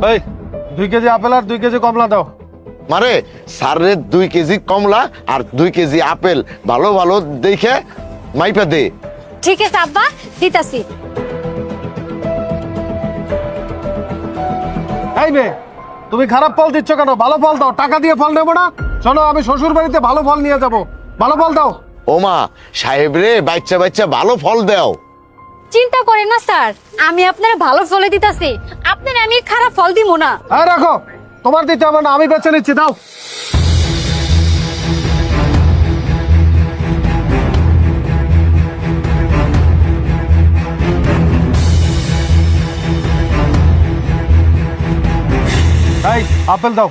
এই 2 KG apple আর 2 KG কমলা দাও। মারে স্যারের 2 কেজি কমলা আর 2 কেজি আপেল ভালো ভালো দেখে মাইপা দে। ঠিক আছে আব্বা, দিতাছি। এই মেয়ে, তুমি খারাপ ফল দিচ্ছ কেন? ভালো ফল দাও, টাকা দিয়ে ফল নেবো না। শোনো, আমি শ্বশুর বাড়িতে ভালো ফল নিয়ে যাব, ভালো ফল দাও। ওমা সাহেব রে, বাচ্চা বাচ্চা ভালো ফল দাও। চিন্তা করেন না স্যার, আমি আপনার ভালো ফলে দিতাছি, আপনার আমি খারাপ ফল দিব না। হ্যাঁ রাখো, তোমার দিতে হবে না, আমি বেছে নিচ্ছি, দাও। এই আপেল দাও।